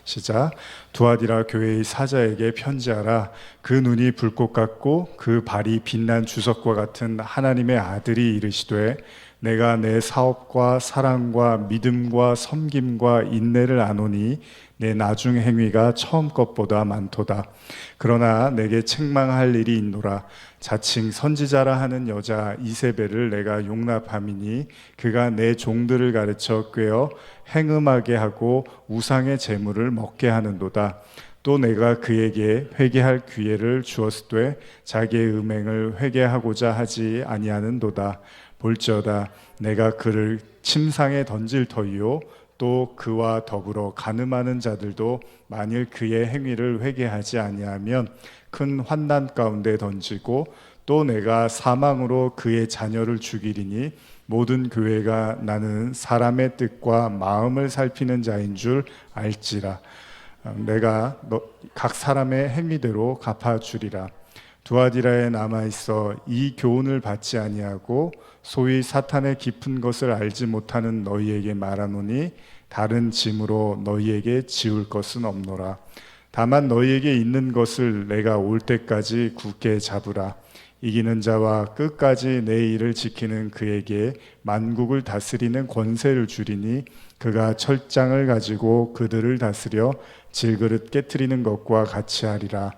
시작. 두아디라 교회의 사자에게 편지하라. 그 눈이 불꽃 같고 그 발이 빛난 주석과 같은 하나님의 아들이 이르시되, 내가 내 사업과 사랑과 믿음과 섬김과 인내를 아노니 내 나중 행위가 처음 것보다 많도다. 그러나 내게 책망할 일이 있노라. 자칭 선지자라 하는 여자 이세벨을 내가 용납함이니 그가 내 종들을 가르쳐 꾀어 행음하게 하고 우상의 재물을 먹게 하는도다. 또 내가 그에게 회개할 기회를 주었으되 자기의 음행을 회개하고자 하지 아니하는도다. 볼지어다, 내가 그를 침상에 던질 터이요 또 그와 더불어 간음하는 자들도 만일 그의 행위를 회개하지 아니하면 큰 환난 가운데 던지고, 또 내가 사망으로 그의 자녀를 죽이리니 모든 교회가 나는 사람의 뜻과 마음을 살피는 자인 줄 알지라. 내가 각 사람의 행위대로 갚아주리라. 두아디라에 남아있어 이 교훈을 받지 아니하고 소위 사탄의 깊은 것을 알지 못하는 너희에게 말하노니 다른 짐으로 너희에게 지울 것은 없노라. 다만 너희에게 있는 것을 내가 올 때까지 굳게 잡으라. 이기는 자와 끝까지 내 일을 지키는 그에게 만국을 다스리는 권세를 주리니 그가 철장을 가지고 그들을 다스려 질그릇 깨트리는 것과 같이 하리라.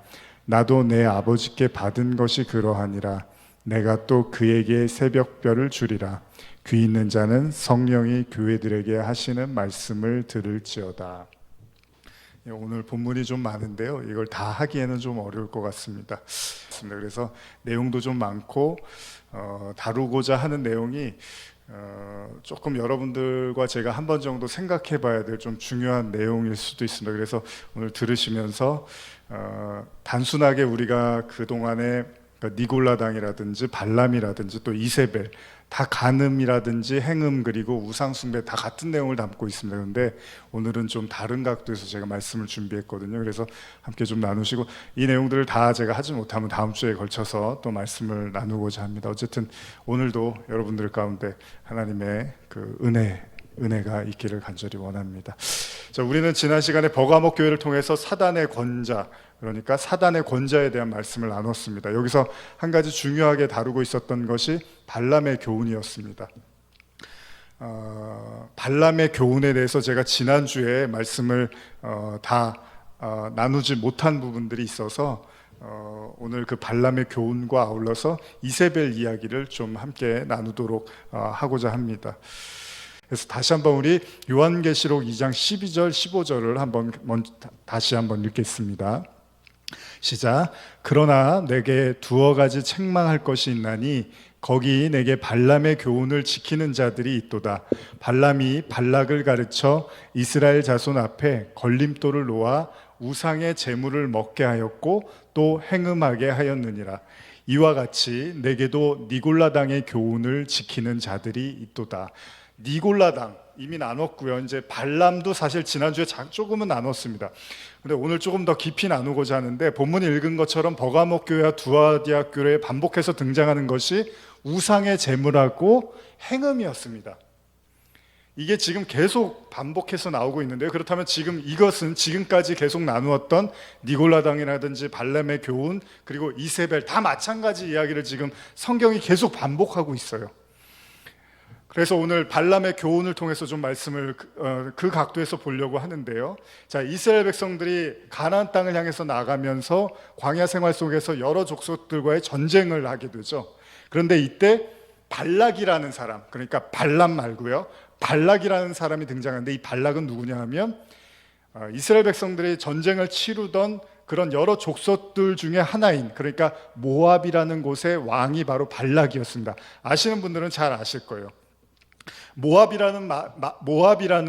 나도 내 아버지께 받은 것이 그러하니라. 내가 또 그에게 새벽별을 주리라. 귀 있는 자는 성령이 교회들에게 하시는 말씀을 들을지어다. 오늘 본문이 좀 많은데요, 이걸 다 하기에는 좀 어려울 것 같습니다. 그래서 내용도 좀 많고 다루고자 하는 내용이 조금 여러분들과 제가 한 번 정도 생각해 봐야 될 좀 중요한 내용일 수도 있습니다. 그래서 오늘 들으시면서 단순하게 우리가 그동안에 니골라당이라든지 발람이라든지 또 이세벨 다 간음이라든지 행음 그리고 우상숭배 다 같은 내용을 담고 있습니다. 그런데 오늘은 좀 다른 각도에서 제가 말씀을 준비했거든요. 그래서 함께 좀 나누시고, 이 내용들을 다 제가 하지 못하면 다음 주에 걸쳐서 또 말씀을 나누고자 합니다. 어쨌든 오늘도 여러분들 가운데 하나님의 그 은혜가 있기를 간절히 원합니다. 자, 우리는 지난 시간에 버가목 교회를 통해서 사단의 권자, 그러니까 사단의 권자에 대한 말씀을 나눴습니다. 여기서 한 가지 중요하게 다루고 있었던 것이 발람의 교훈이었습니다. 발람의 교훈에 대해서 제가 지난주에 말씀을 다 나누지 못한 부분들이 있어서 오늘 그 발람의 교훈과 아울러서 이세벨 이야기를 좀 함께 나누도록 하고자 합니다. 그래서 다시 한번 우리 요한계시록 2장 12절 15절을 다시 한번 읽겠습니다. 시작. 그러나 내게 두어 가지 책망할 것이 있나니 거기 내게 발람의 교훈을 지키는 자들이 있도다. 발람이 발락을 가르쳐 이스라엘 자손 앞에 걸림돌을 놓아 우상의 제물을 먹게 하였고 또 행음하게 하였느니라. 이와 같이 내게도 니골라당의 교훈을 지키는 자들이 있도다. 니골라당 이미 나눴고요. 이제 발람도 사실 지난주에 조금은 나눴습니다. 근데 오늘 조금 더 깊이 나누고자 하는데, 본문이 읽은 것처럼 버가목 교회와 두아디아 교회에 반복해서 등장하는 것이 우상의 제물하고 행음이었습니다. 이게 지금 계속 반복해서 나오고 있는데요. 그렇다면 지금 이것은 지금까지 계속 나누었던 니골라당이라든지 발람의 교훈 그리고 이세벨 다 마찬가지 이야기를 지금 성경이 계속 반복하고 있어요. 그래서 오늘 발람의 교훈을 통해서 좀 말씀을 그 각도에서 보려고 하는데요. 자, 이스라엘 백성들이 가나안 땅을 향해서 나가면서 광야 생활 속에서 여러 족속들과의 전쟁을 하게 되죠. 그런데 이때 발락이라는 사람, 그러니까 발람 말고요, 발락이라는 사람이 등장하는데, 이 발락은 누구냐 하면 이스라엘 백성들이 전쟁을 치르던 그런 여러 족속들 중에 하나인, 그러니까 모압이라는 곳의 왕이 바로 발락이었습니다. 아시는 분들은 잘 아실 거예요. 모압이라는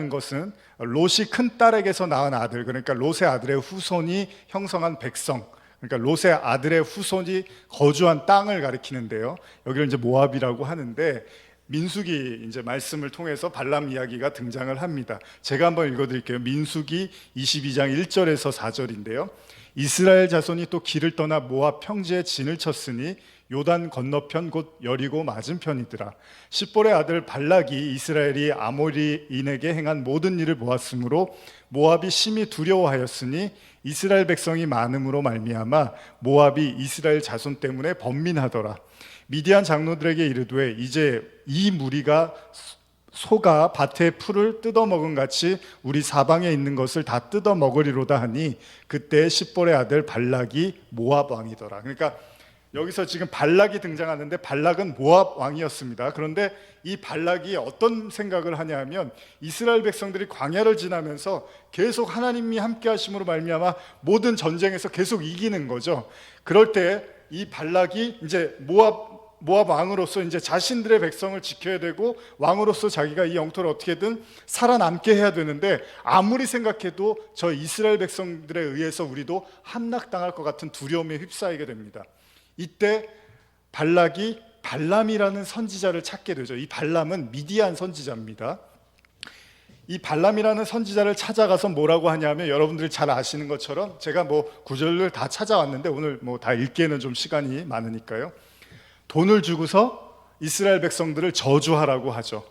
것은 롯이 큰 딸에게서 낳은 아들, 그러니까 롯의 아들의 후손이 형성한 백성, 그러니까 롯의 아들의 후손이 거주한 땅을 가리키는데요. 여기를 이제 모압이라고 하는데, 민수기 이제 말씀을 통해서 발람 이야기가 등장을 합니다. 제가 한번 읽어드릴게요. 민수기 22장 1절에서 4절인데요. 이스라엘 자손이 또 길을 떠나 모압 평지에 진을 쳤으니 요단 건너편 곧 여리고 맞은편이더라. 십볼의 아들 발락이 이스라엘이 아모리인에게 행한 모든 일을 보았으므로 모압이 심히 두려워하였으니 이스라엘 백성이 많음으로 말미암아 모압이 이스라엘 자손 때문에 번민하더라. 미디안 장로들에게 이르되 이제 이 무리가 소가 밭의 풀을 뜯어먹은 같이 우리 사방에 있는 것을 다 뜯어먹으리로다 하니 그때 십볼의 아들 발락이 모압 왕이더라. 그러니까 여기서 지금 발락이 등장하는데 발락은 모압 왕이었습니다. 그런데 이 발락이 어떤 생각을 하냐 하면 이스라엘 백성들이 광야를 지나면서 계속 하나님이 함께 하심으로 말미암아 모든 전쟁에서 계속 이기는 거죠. 그럴 때 이 발락이 이제 모압 왕으로서 이제 자신들의 백성을 지켜야 되고 왕으로서 자기가 이 영토를 어떻게든 살아남게 해야 되는데 아무리 생각해도 저 이스라엘 백성들에 의해서 우리도 함락당할 것 같은 두려움에 휩싸이게 됩니다. 이때 발락이 발람이라는 선지자를 찾게 되죠. 이 발람은 미디안 선지자입니다. 이 발람이라는 선지자를 찾아가서 뭐라고 하냐면 여러분들이 잘 아시는 것처럼 제가 구절을 다 찾아왔는데 오늘 다 읽기에는 좀 시간이 많으니까요. 돈을 주고서 이스라엘 백성들을 저주하라고 하죠.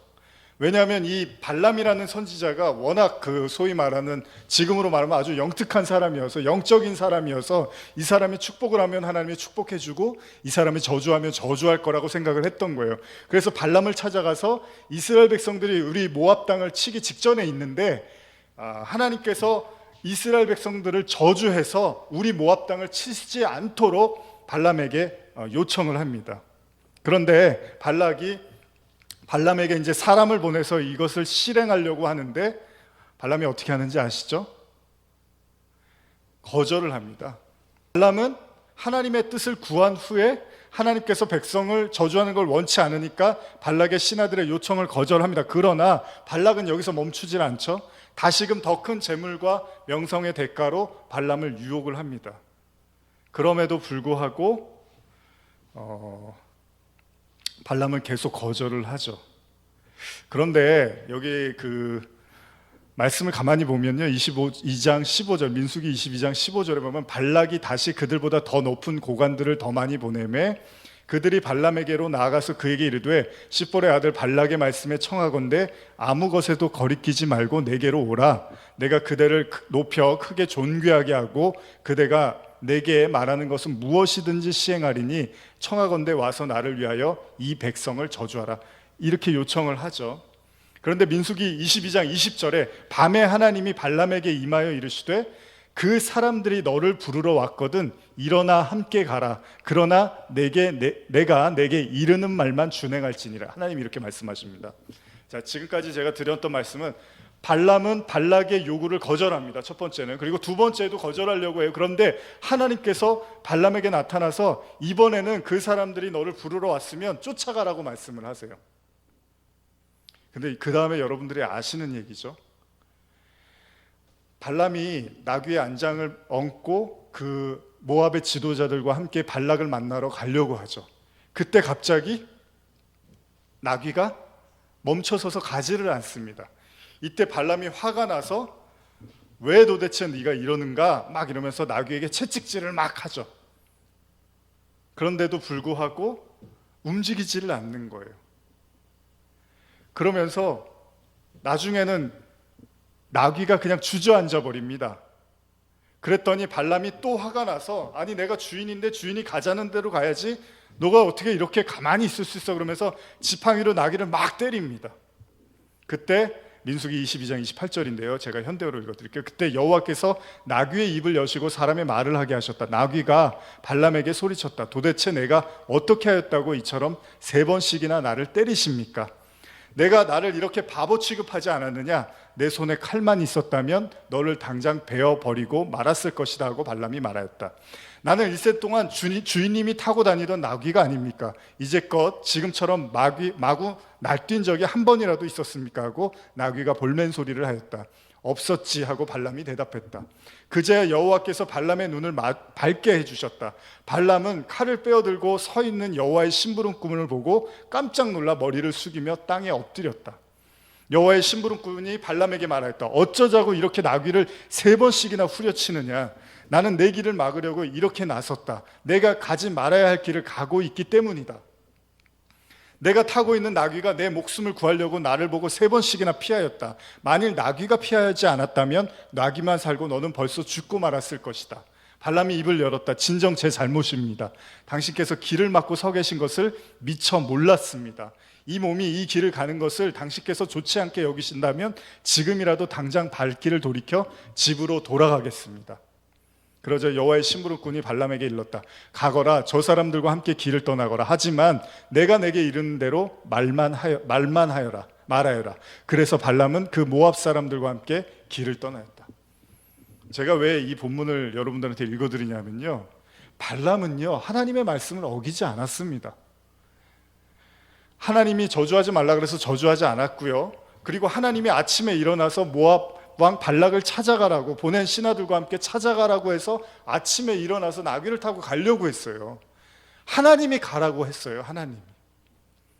왜냐하면 이 발람이라는 선지자가 워낙 소위 말하는 지금으로 말하면 아주 영특한 사람이어서 영적인 사람이어서 이 사람이 축복을 하면 하나님이 축복해주고 이 사람이 저주하면 저주할 거라고 생각을 했던 거예요. 그래서 발람을 찾아가서 이스라엘 백성들이 우리 모압 땅을 치기 직전에 있는데 하나님께서 이스라엘 백성들을 저주해서 우리 모압 땅을 치지 않도록 발람에게 요청을 합니다. 그런데 발람에게 이제 사람을 보내서 이것을 실행하려고 하는데 발람이 어떻게 하는지 아시죠? 거절을 합니다. 발람은 하나님의 뜻을 구한 후에 하나님께서 백성을 저주하는 걸 원치 않으니까 발락의 신하들의 요청을 거절합니다. 그러나 발락은 여기서 멈추질 않죠. 다시금 더 큰 재물과 명성의 대가로 발람을 유혹을 합니다. 그럼에도 불구하고 발람은 계속 거절을 하죠. 그런데 여기 말씀을 가만히 보면요, 22장 15절 민수기 22장 15절에 보면 발락이 다시 그들보다 더 높은 고관들을 더 많이 보내매 그들이 발람에게로 나아가서 그에게 이르되 십볼의 아들 발락의 말씀에 청하건대 아무 것에도 거리끼지 말고 내게로 오라. 내가 그대를 높여 크게 존귀하게 하고 그대가 내게 말하는 것은 무엇이든지 시행하리니 청하건대 와서 나를 위하여 이 백성을 저주하라. 이렇게 요청을 하죠. 그런데 민수기 22장 20절에 밤에 하나님이 발람에게 임하여 이르시되 그 사람들이 너를 부르러 왔거든 일어나 함께 가라. 그러나 내가 내게 이르는 말만 준행할지니라. 하나님이 이렇게 말씀하십니다. 자, 지금까지 제가 드렸던 말씀은 발람은 발락의 요구를 거절합니다. 첫 번째는. 그리고 두 번째도 거절하려고 해요. 그런데 하나님께서 발람에게 나타나서 이번에는 그 사람들이 너를 부르러 왔으면 쫓아가라고 말씀을 하세요. 근데 그 다음에 여러분들이 아시는 얘기죠. 발람이 나귀의 안장을 얹고 그 모압의 지도자들과 함께 발락을 만나러 가려고 하죠. 그때 갑자기 나귀가 멈춰서서 가지를 않습니다. 이때 발람이 화가 나서 왜 도대체 네가 이러는가 막 이러면서 나귀에게 채찍질을 막 하죠. 그런데도 불구하고 움직이지를 않는 거예요. 그러면서 나중에는 나귀가 그냥 주저앉아 버립니다. 그랬더니 발람이 또 화가 나서 아니 내가 주인인데 주인이 가자는 대로 가야지 너가 어떻게 이렇게 가만히 있을 수 있어 그러면서 지팡이로 나귀를 막 때립니다. 그때 민수기 22장 28절인데요. 제가 현대어로 읽어드릴게요. 그때 여호와께서 나귀의 입을 여시고 사람의 말을 하게 하셨다. 나귀가 발람에게 소리쳤다. 도대체 내가 어떻게 하였다고 이처럼 3번씩이나 나를 때리십니까? 내가 나를 이렇게 바보 취급하지 않았느냐? 내 손에 칼만 있었다면 너를 당장 베어버리고 말았을 것이다 하고 발람이 말하였다. 나는 일세 동안 주인님이 타고 다니던 나귀가 아닙니까? 이제껏 지금처럼 마구 날뛴 적이 한 번이라도 있었습니까? 하고 나귀가 볼멘 소리를 하였다. 없었지 하고 발람이 대답했다. 그제야 여호와께서 발람의 눈을 밝게 해주셨다. 발람은 칼을 빼어들고 서 있는 여호와의 심부름꾼을 보고 깜짝 놀라 머리를 숙이며 땅에 엎드렸다. 여호와의 심부름꾼이 발람에게 말하였다. 어쩌자고 이렇게 나귀를 3번씩이나 후려치느냐. 나는 내 길을 막으려고 이렇게 나섰다. 내가 가지 말아야 할 길을 가고 있기 때문이다. 내가 타고 있는 나귀가 내 목숨을 구하려고 나를 보고 3번씩이나 피하였다. 만일 나귀가 피하지 않았다면 나귀만 살고 너는 벌써 죽고 말았을 것이다. 발람이 입을 열었다. 진정 제 잘못입니다. 당신께서 길을 막고 서 계신 것을 미처 몰랐습니다. 이 몸이 이 길을 가는 것을 당신께서 좋지 않게 여기신다면 지금이라도 당장 발길을 돌이켜 집으로 돌아가겠습니다. 그러자 여호와의 심부름꾼이 발람에게 일렀다. 가거라, 저 사람들과 함께 길을 떠나거라. 하지만 내가 내게 이르는 대로 말하여라. 그래서 발람은 그 모압 사람들과 함께 길을 떠나였다. 제가 왜 이 본문을 여러분들한테 읽어드리냐면요, 발람은요 하나님의 말씀을 어기지 않았습니다. 하나님이 저주하지 말라 그래서 저주하지 않았고요, 그리고 하나님이 아침에 일어나서 모압 왕 발락을 찾아가라고, 보낸 신하들과 함께 찾아가라고 해서 아침에 일어나서 나귀를 타고 가려고 했어요. 하나님이 가라고 했어요. 하나님이.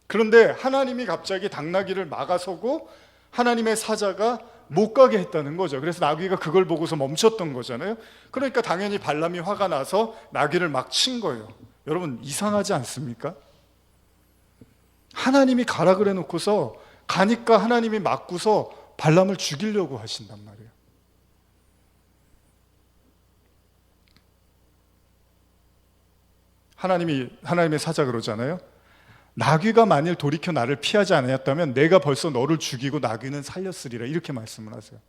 그런데 하나님이 갑자기 당나귀를 막아서고 하나님의 사자가 못 가게 했다는 거죠. 그래서 나귀가 그걸 보고서 멈췄던 거잖아요. 그러니까 당연히 발람이 화가 나서 나귀를 막 친 거예요. 여러분, 이상하지 않습니까? 하나님이 가라 그래 놓고서 가니까 하나님이 막고서 발람을 죽이려고 하신단 말이에요. 하나님의 사자 그러잖아요. 나귀가 만일 돌이켜 나를 피하지 않았다면 내가 벌써 너를 죽이고 나귀는 살렸으리라, 이렇게 말씀을 하세요.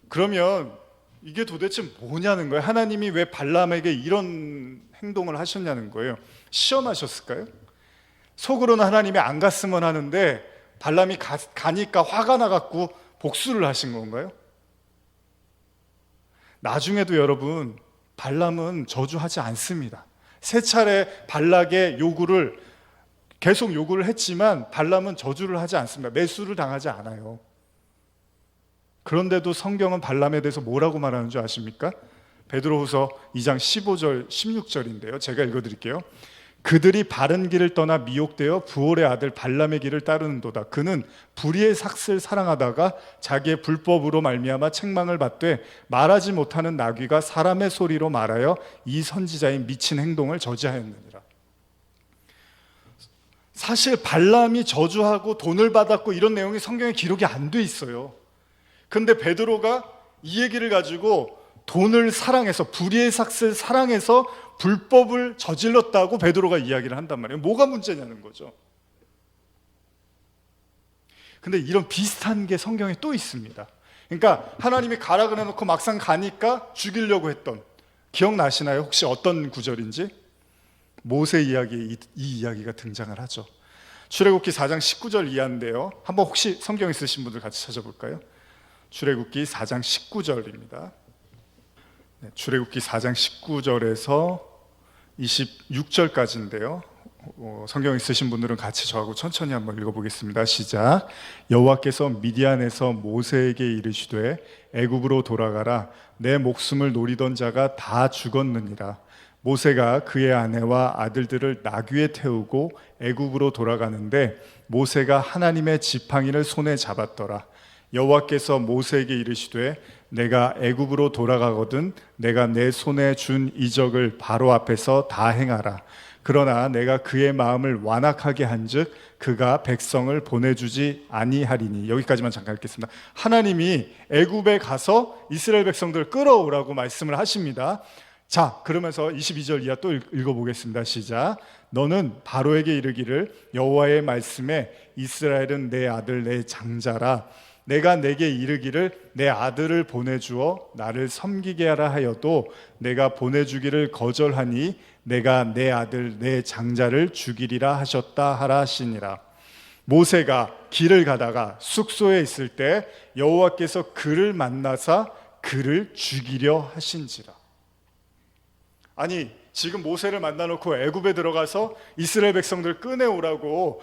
그러면 이게 도대체 뭐냐는 거예요. 하나님이 왜 발람에게 이런 행동을 하셨냐는 거예요. 시험하셨을까요? 속으로는 하나님이 안 갔으면 하는데 발람이 가니까 화가 나갖고 복수를 하신 건가요? 나중에도 여러분, 발람은 저주하지 않습니다. 3차례 발락의 요구를 계속 요구를 했지만 발람은 저주를 하지 않습니다. 매수를 당하지 않아요. 그런데도 성경은 발람에 대해서 뭐라고 말하는 줄 아십니까? 베드로후서 2장 15절 16절인데요 제가 읽어드릴게요. 그들이 바른 길을 떠나 미혹되어 부올의 아들 발람의 길을 따르는도다. 그는 불의의 삭슬 사랑하다가 자기의 불법으로 말미암아 책망을 받되 말하지 못하는 나귀가 사람의 소리로 말하여 이 선지자의 미친 행동을 저지하였느니라. 사실 발람이 저주하고 돈을 받았고 이런 내용이 성경에 기록이 안 돼 있어요. 근데 베드로가 이 얘기를 가지고 돈을 사랑해서, 불의의 삭슬 사랑해서 불법을 저질렀다고 베드로가 이야기를 한단 말이에요. 뭐가 문제냐는 거죠. 근데 이런 비슷한 게 성경에 또 있습니다. 그러니까 하나님이 가라 그래 놓고 막상 가니까 죽이려고 했던, 기억나시나요? 혹시 어떤 구절인지? 모세 이야기에 이 이야기가 등장을 하죠. 출애굽기 4장 19절 이하인데요, 한번 혹시 성경 있으신 분들 같이 찾아볼까요? 출애굽기 4장 19절입니다. 출애굽기 4장 19절에서 26절까지인데요 성경 있으신 분들은 같이 저하고 천천히 한번 읽어보겠습니다. 시작. 여호와께서 미디안에서 모세에게 이르시되 애굽으로 돌아가라. 내 목숨을 노리던 자가 다 죽었느니라. 모세가 그의 아내와 아들들을 나귀에 태우고 애굽으로 돌아가는데 모세가 하나님의 지팡이를 손에 잡았더라. 여호와께서 모세에게 이르시되 내가 애굽으로 돌아가거든 내가 내 손에 준 이적을 바로 앞에서 다 행하라. 그러나 내가 그의 마음을 완악하게 한즉 그가 백성을 보내주지 아니하리니. 여기까지만 잠깐 읽겠습니다. 하나님이 애굽에 가서 이스라엘 백성들을 끌어오라고 말씀을 하십니다. 자, 그러면서 22절 이하 또 읽어보겠습니다. 시작. 너는 바로에게 이르기를 여호와의 말씀에 이스라엘은 내 아들 내 장자라. 내가 내게 이르기를 내 아들을 보내주어 나를 섬기게 하라 하여도 내가 보내주기를 거절하니 내가 내 아들 내 장자를 죽이리라 하셨다 하라 하시니라. 모세가 길을 가다가 숙소에 있을 때 여호와께서 그를 만나사 그를 죽이려 하신지라. 아니, 지금 모세를 만나놓고 애굽에 들어가서 이스라엘 백성들 꺼내오라고,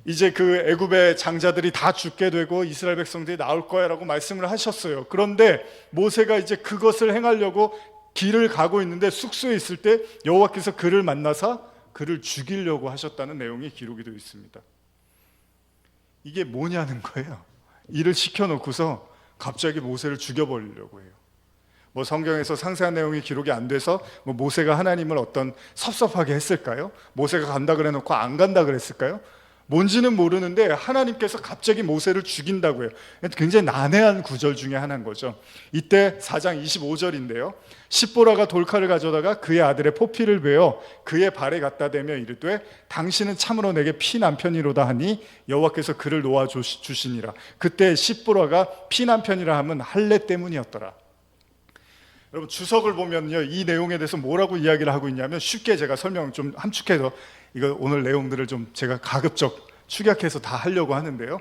이제 그 애굽의 장자들이 다 죽게 되고 이스라엘 백성들이 나올 거야 라고 말씀을 하셨어요. 그런데 모세가 이제 그것을 행하려고 길을 가고 있는데 숙소에 있을 때 여호와께서 그를 만나사 그를 죽이려고 하셨다는 내용이 기록이 되어 있습니다. 이게 뭐냐는 거예요. 일을 시켜놓고서 갑자기 모세를 죽여버리려고 해요. 뭐 성경에서 상세한 내용이 기록이 안 돼서 뭐 모세가 하나님을 어떤 섭섭하게 했을까요? 모세가 간다 그래 놓고 안 간다 그랬을까요? 뭔지는 모르는데 하나님께서 갑자기 모세를 죽인다고 해요. 굉장히 난해한 구절 중에 하나인 거죠. 이때 4장 25절인데요. 십보라가 돌칼을 가져다가 그의 아들의 포피를 베어 그의 발에 갖다 대며 이르되 당신은 참으로 내게 피난편이로다 하니 여호와께서 그를 놓아 주시니라. 그때 십보라가 피난편이라 함은 할례 때문이었더라. 여러분, 주석을 보면요, 이 내용에 대해서 뭐라고 이야기를 하고 있냐면, 쉽게 제가 설명을 좀 함축해서 이거 오늘 내용들을 좀 제가 가급적 축약해서 다 하려고 하는데요.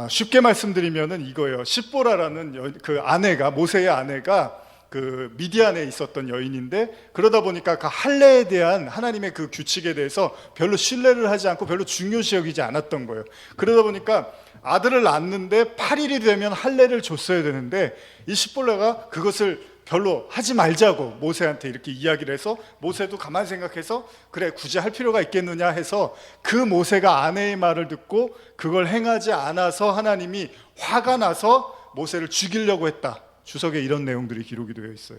쉽게 말씀드리면은 이거예요. 십보라라는 그 아내가, 모세의 아내가 그 미디안에 있었던 여인인데, 그러다 보니까 그 할례에 대한 하나님의 그 규칙에 대해서 별로 신뢰를 하지 않고 별로 중요시 여기지 않았던 거예요. 그러다 보니까 아들을 낳는데 8일이 되면 할례를 줬어야 되는데, 이 십보라가 그것을 별로 하지 말자고 모세한테 이렇게 이야기를 해서, 모세도 가만 생각해서 그래, 굳이 할 필요가 있겠느냐 해서 그 모세가 아내의 말을 듣고 그걸 행하지 않아서 하나님이 화가 나서 모세를 죽이려고 했다. 주석에 이런 내용들이 기록이 되어 있어요.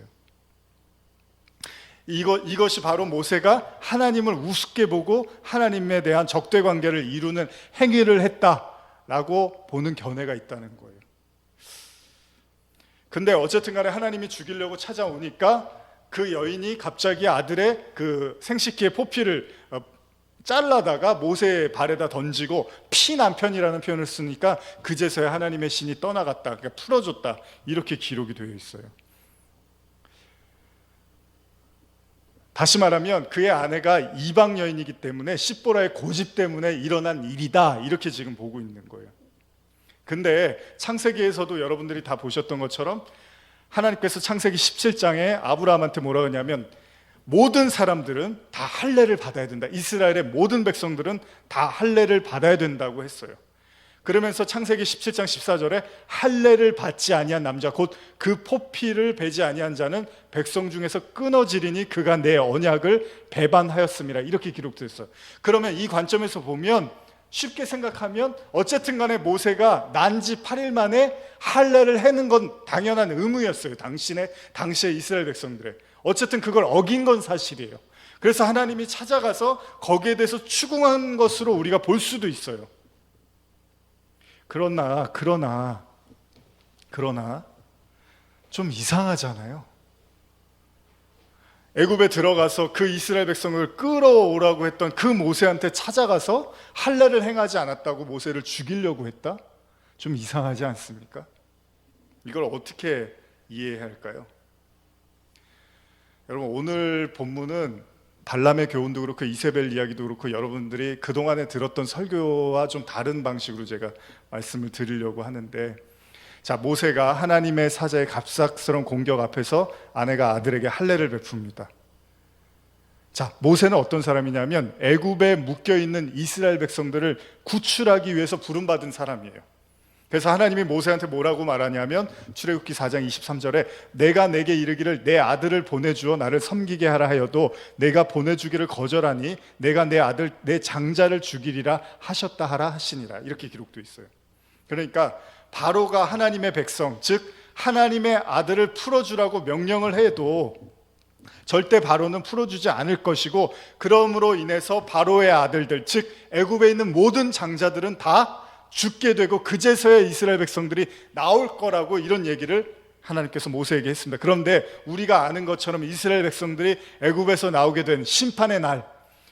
이것이 바로 모세가 하나님을 우습게 보고 하나님에 대한 적대 관계를 이루는 행위를 했다라고 보는 견해가 있다는 거예요. 근데 어쨌든 간에 하나님이 죽이려고 찾아오니까 그 여인이 갑자기 아들의 그 생식기의 포피를 잘라다가 모세의 발에다 던지고 피난편이라는 표현을 쓰니까 그제서야 하나님의 신이 떠나갔다, 그러니까 풀어줬다, 이렇게 기록이 되어 있어요. 다시 말하면 그의 아내가 이방 여인이기 때문에 십보라의 고집 때문에 일어난 일이다, 이렇게 지금 보고 있는 거예요. 근데 창세기에서도 여러분들이 다 보셨던 것처럼 하나님께서 창세기 17장에 아브라함한테 뭐라 하냐면, 모든 사람들은 다 할례를 받아야 된다. 이스라엘의 모든 백성들은 다 할례를 받아야 된다고 했어요. 그러면서 창세기 17장 14절에 할례를 받지 아니한 남자, 곧 그 포피를 베지 아니한 자는 백성 중에서 끊어지리니 그가 내 언약을 배반하였음이라, 이렇게 기록됐어요. 그러면 이 관점에서 보면, 쉽게 생각하면 어쨌든 간에 모세가 난 지 8일 만에 할례를 해는 건 당연한 의무였어요. 당시의 이스라엘 백성들의. 어쨌든 그걸 어긴 건 사실이에요. 그래서 하나님이 찾아가서 거기에 대해서 추궁한 것으로 우리가 볼 수도 있어요. 그러나 좀 이상하잖아요. 애굽에 들어가서 그 이스라엘 백성을 끌어오라고 했던 그 모세한테 찾아가서 할례를 행하지 않았다고 모세를 죽이려고 했다? 좀 이상하지 않습니까? 이걸 어떻게 이해해야 할까요? 여러분, 오늘 본문은 발람의 교훈도 그렇고 이세벨 이야기도 그렇고 여러분들이 그동안에 들었던 설교와 좀 다른 방식으로 제가 말씀을 드리려고 하는데, 자, 모세가 하나님의 사자의 갑작스러운 공격 앞에서 아내가 아들에게 할례를 베풉니다. 자, 모세는 어떤 사람이냐면 애굽에 묶여있는 이스라엘 백성들을 구출하기 위해서 부름받은 사람이에요. 그래서 하나님이 모세한테 뭐라고 말하냐면 출애굽기 4장 23절에 내가 내게 이르기를 내 아들을 보내주어 나를 섬기게 하라 하여도 내가 보내주기를 거절하니 내가 내 아들 내 장자를 죽이리라 하셨다 하라 하시니라, 이렇게 기록되어 있어요. 그러니까 바로가 하나님의 백성, 즉 하나님의 아들을 풀어주라고 명령을 해도 절대 바로는 풀어주지 않을 것이고, 그러므로 인해서 바로의 아들들, 즉 애굽에 있는 모든 장자들은 다 죽게 되고 그제서야 이스라엘 백성들이 나올 거라고, 이런 얘기를 하나님께서 모세에게 했습니다. 그런데 우리가 아는 것처럼 이스라엘 백성들이 애굽에서 나오게 된 심판의 날,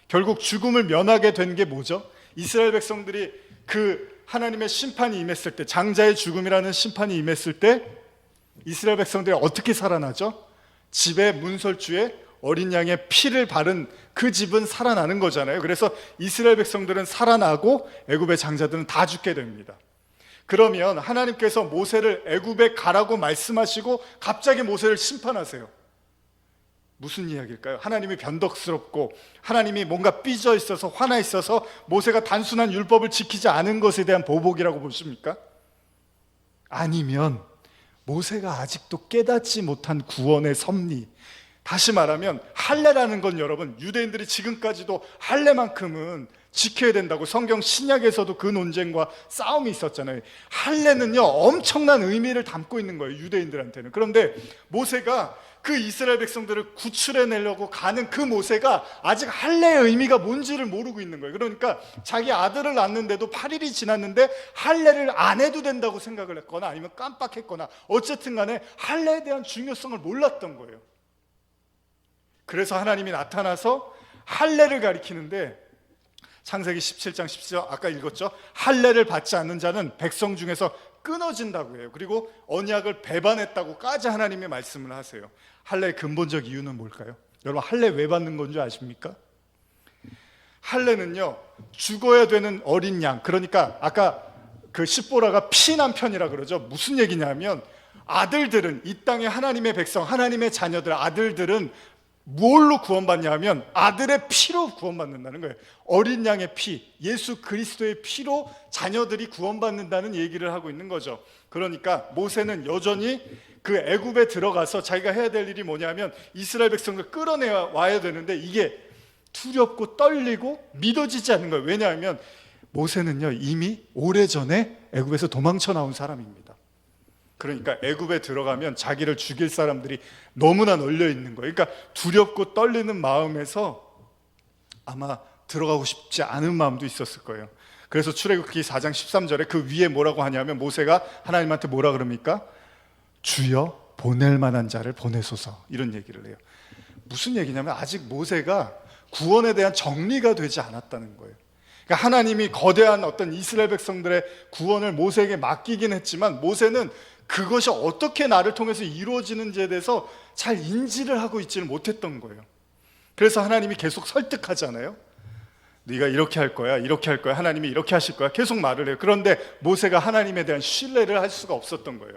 결국 죽음을 면하게 된 게 뭐죠? 이스라엘 백성들이 그 하나님의 심판이 임했을 때, 장자의 죽음이라는 심판이 임했을 때 이스라엘 백성들이 어떻게 살아나죠? 집의 문설주에 어린 양의 피를 바른 그 집은 살아나는 거잖아요. 그래서 이스라엘 백성들은 살아나고 애굽의 장자들은 다 죽게 됩니다. 그러면 하나님께서 모세를 애굽에 가라고 말씀하시고 갑자기 모세를 심판하세요. 무슨 이야기일까요? 하나님이 변덕스럽고 하나님이 뭔가 삐져 있어서 화나 있어서 모세가 단순한 율법을 지키지 않은 것에 대한 보복이라고 보십니까? 아니면 모세가 아직도 깨닫지 못한 구원의 섭리, 다시 말하면 할례라는 건 여러분, 유대인들이 지금까지도 할례만큼은 지켜야 된다고 성경 신약에서도 그 논쟁과 싸움이 있었잖아요. 할례는요 엄청난 의미를 담고 있는 거예요, 유대인들한테는. 그런데 모세가 그 이스라엘 백성들을 구출해내려고 가는 그 모세가 아직 할례의 의미가 뭔지를 모르고 있는 거예요. 그러니까 자기 아들을 낳는데도 8일이 지났는데 할례를 안 해도 된다고 생각을 했거나 아니면 깜빡했거나 어쨌든 간에 할례에 대한 중요성을 몰랐던 거예요. 그래서 하나님이 나타나서 할례를 가리키는데 창세기 17장 17절 아까 읽었죠? 할례를 받지 않는 자는 백성 중에서 끊어진다고 해요. 그리고 언약을 배반했다고까지 하나님이 말씀을 하세요. 할례의 근본적 이유는 뭘까요? 여러분, 할례 왜 받는 건 줄 아십니까? 할례는요 죽어야 되는 어린 양, 그러니까 아까 그 십보라가 피난 편이라 그러죠. 무슨 얘기냐면 아들들은, 이 땅의 하나님의 백성, 하나님의 자녀들, 아들들은 뭘로 구원받냐 하면 아들의 피로 구원받는다는 거예요. 어린 양의 피, 예수 그리스도의 피로 자녀들이 구원받는다는 얘기를 하고 있는 거죠. 그러니까 모세는 여전히 그 애굽에 들어가서 자기가 해야 될 일이 뭐냐면 이스라엘 백성을 끌어내와야 되는데 이게 두렵고 떨리고 믿어지지 않는 거예요. 왜냐하면 모세는요 이미 오래전에 애굽에서 도망쳐 나온 사람입니다. 그러니까 애굽에 들어가면 자기를 죽일 사람들이 너무나 널려 있는 거예요. 그러니까 두렵고 떨리는 마음에서 아마 들어가고 싶지 않은 마음도 있었을 거예요. 그래서 출애굽기 4장 13절에 그 위에 뭐라고 하냐면 모세가 하나님한테 뭐라 그럽니까? 주여 보낼 만한 자를 보내소서, 이런 얘기를 해요. 무슨 얘기냐면 아직 모세가 구원에 대한 정리가 되지 않았다는 거예요. 그러니까 하나님이 거대한 어떤 이스라엘 백성들의 구원을 모세에게 맡기긴 했지만 모세는 그것이 어떻게 나를 통해서 이루어지는지에 대해서 잘 인지를 하고 있지는 못했던 거예요. 그래서 하나님이 계속 설득하잖아요. 네가 이렇게 할 거야, 이렇게 할 거야, 하나님이 이렇게 하실 거야, 계속 말을 해요. 그런데 모세가 하나님에 대한 신뢰를 할 수가 없었던 거예요.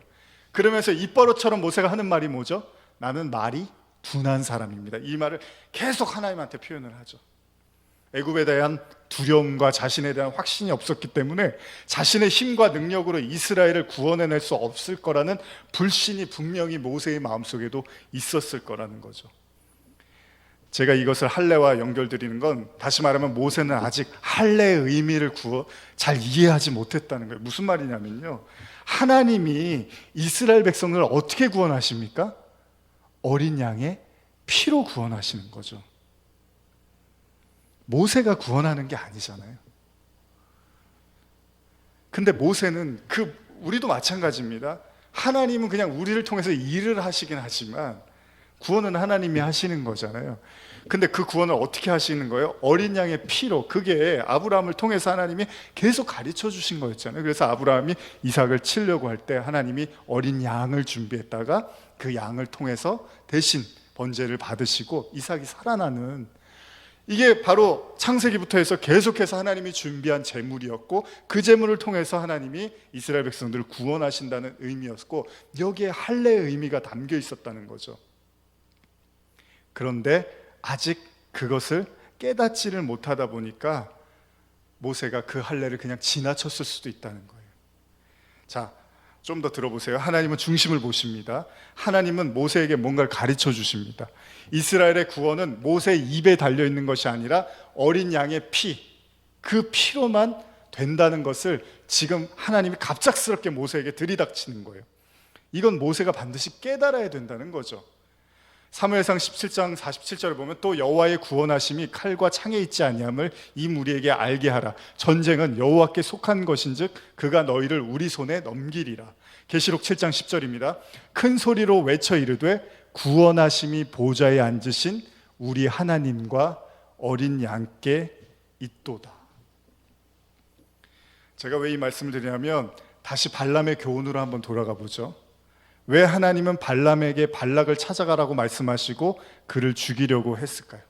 그러면서 입버릇처럼 모세가 하는 말이 뭐죠? 나는 말이 둔한 사람입니다. 이 말을 계속 하나님한테 표현을 하죠. 애굽에 대한 두려움과 자신에 대한 확신이 없었기 때문에 자신의 힘과 능력으로 이스라엘을 구원해낼 수 없을 거라는 불신이 분명히 모세의 마음속에도 있었을 거라는 거죠. 제가 이것을 할례와 연결드리는 건 다시 말하면 모세는 아직 할례의 의미를 잘 이해하지 못했다는 거예요. 무슨 말이냐면요, 하나님이 이스라엘 백성을 어떻게 구원하십니까? 어린 양의 피로 구원하시는 거죠. 모세가 구원하는 게 아니잖아요. 근데 모세는 우리도 마찬가지입니다. 하나님은 그냥 우리를 통해서 일을 하시긴 하지만 구원은 하나님이 하시는 거잖아요. 근데 그 구원을 어떻게 하시는 거예요? 어린 양의 피로. 그게 아브라함을 통해서 하나님이 계속 가르쳐 주신 거였잖아요. 그래서 아브라함이 이삭을 치려고 할 때 하나님이 어린 양을 준비했다가 그 양을 통해서 대신 번제를 받으시고 이삭이 살아나는, 이게 바로 창세기부터 해서 계속해서 하나님이 준비한 제물이었고 그 제물을 통해서 하나님이 이스라엘 백성들을 구원하신다는 의미였고 여기에 할례의 의미가 담겨 있었다는 거죠. 그런데 아직 그것을 깨닫지를 못하다 보니까 모세가 그 할례를 그냥 지나쳤을 수도 있다는 거예요. 자, 좀 더 들어보세요. 하나님은 중심을 보십니다. 하나님은 모세에게 뭔가를 가르쳐 주십니다. 이스라엘의 구원은 모세의 입에 달려있는 것이 아니라 어린 양의 피, 그 피로만 된다는 것을 지금 하나님이 갑작스럽게 모세에게 들이닥치는 거예요. 이건 모세가 반드시 깨달아야 된다는 거죠. 사무엘상 17장 47절에 보면 또 여호와의 구원하심이 칼과 창에 있지 아니함을 이 무리에게 알게 하라. 전쟁은 여호와께 속한 것인즉 그가 너희를 우리 손에 넘기리라. 계시록 7장 10절입니다. 큰 소리로 외쳐 이르되 구원하심이 보좌에 앉으신 우리 하나님과 어린 양께 있도다. 제가 왜 이 말씀을 드리냐면 다시 발람의 교훈으로 한번 돌아가 보죠. 왜 하나님은 발람에게 발락을 찾아가라고 말씀하시고 그를 죽이려고 했을까요?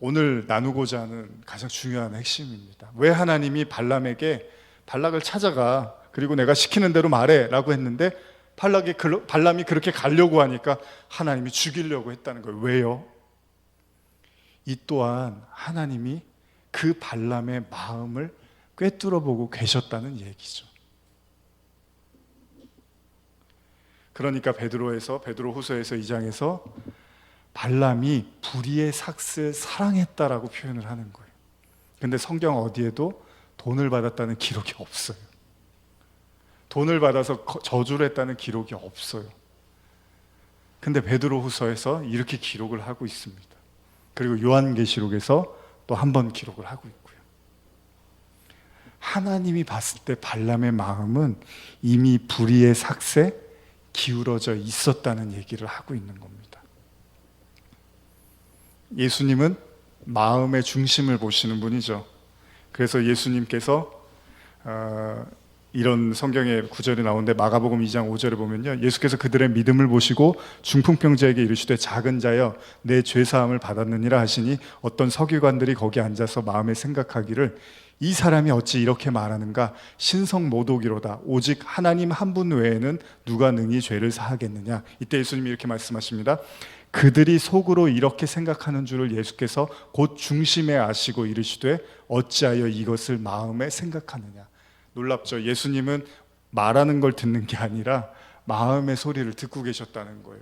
오늘 나누고자 하는 가장 중요한 핵심입니다. 왜 하나님이 발람에게 발락을 찾아가, 그리고 내가 시키는 대로 말해 라고 했는데 발람이 그렇게 가려고 하니까 하나님이 죽이려고 했다는 거예요. 왜요? 이 또한 하나님이 그 발람의 마음을 꿰뚫어 보고 계셨다는 얘기죠. 그러니까 베드로후서에서 2장에서 발람이 불의의 삭스를 사랑했다라고 표현을 하는 거예요. 근데 성경 어디에도 돈을 받았다는 기록이 없어요. 돈을 받아서 저주를 했다는 기록이 없어요. 근데 베드로후서에서 이렇게 기록을 하고 있습니다. 그리고 요한계시록에서 또 한 번 기록을 하고 있고요. 하나님이 봤을 때 발람의 마음은 이미 불의의 삭스에 기울어져 있었다는 얘기를 하고 있는 겁니다. 예수님은 마음의 중심을 보시는 분이죠. 그래서 예수님께서 이런 성경의 구절이 나오는데 마가복음 2장 5절에 보면요, 예수께서 그들의 믿음을 보시고 중풍병자에게 이르시되 작은 자여 내 죄사함을 받았느니라 하시니 어떤 서기관들이 거기 앉아서 마음에 생각하기를 이 사람이 어찌 이렇게 말하는가 신성모독이로다 오직 하나님 한 분 외에는 누가 능히 죄를 사하겠느냐. 이때 예수님이 이렇게 말씀하십니다. 그들이 속으로 이렇게 생각하는 줄을 예수께서 곧 중심에 아시고 이르시되 어찌하여 이것을 마음에 생각하느냐. 놀랍죠. 예수님은 말하는 걸 듣는 게 아니라 마음의 소리를 듣고 계셨다는 거예요.